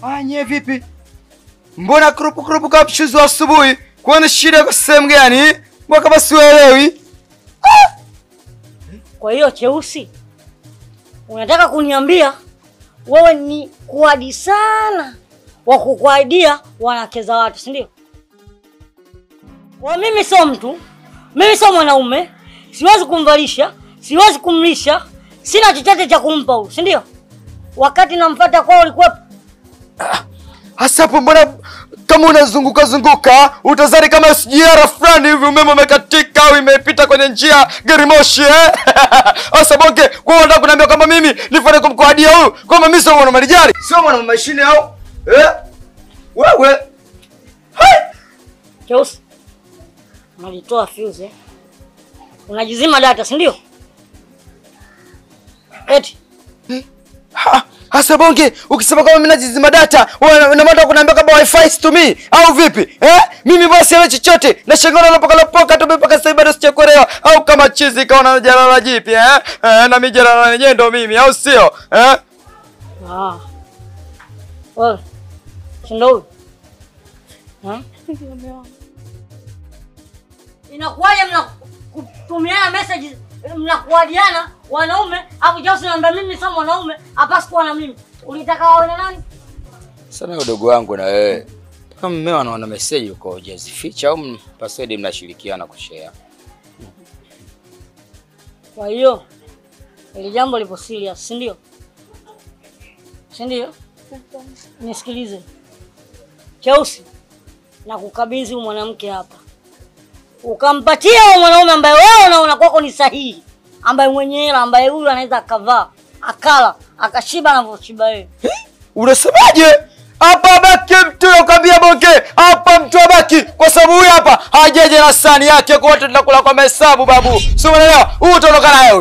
Nye vipi? Mbona kurupu kapshuzi wa asubuhi? Kwani shida kwa sehemu gani? Mbona kama sielewi? Kwa hiyo Cheusi, unataka kuniambia wewe ni kuadi sana wa kukuaidia wanawake za watu, si ndio? Kwa mimi sio mtu, mimi sio mwanaume, siwezi kumvalisha, siwezi kumlisha, sina chochote cha kumpa huyu, si ndio? Wakati namfuata kwao ulikuwa hasa hapo mbona kama unazunguka utazari kama sijara fulani hivi umeme umekatika au imepita kwenye njia gari moshi Asa bonge kwa unataka kuniambia kama mimi nifanye kumkoadia huyu kama mimi sio mwana malijari sio mwana mashine au wewe hai Cheusi unalitoa fuse unajizima data, si ndio? Eti hasa bonge ukisema kama mimi najizima data unamata kuniambia kama wifi situmii au vipi mimi basi wewe chochote na shangona lopoka tu mpaka sasa bado sijakuelewa au kama chizi kaona jalala jipya na mimi jalala lenyewe ndo mimi au sio wewe shindo inakuwaje mnakutumiana messages mnakuadiana wanaume hapo Jose naomba mimi sio mwanaume hapaswi kuwa na mimi. Ulitaka waone nani? Sana udogo wangu na wewe. Kama mmeo anaona message uko hujazificha au password mnashirikiana kushare. Kwa hiyo ile jambo lipo serious, si ndio? Si ndio? Nisikilize. Cheusi na kukabidhi mwanamke hapa. Ukampatia mwanaume ambaye wewe unaona kwako ni sahihi, ambaye mwenye hela, ambaye huyu anaweza akavaa, akala, akashiba anavyoshiba yeye. Unasemaje? Hapa baki mtu ukaambia bonge, hapa mtu abaki kwa sababu huyu hapa hajaje na sani yake kwa watu tunakula kwa mahesabu babu. Sio unaelewa? Huyu utaondoka naye.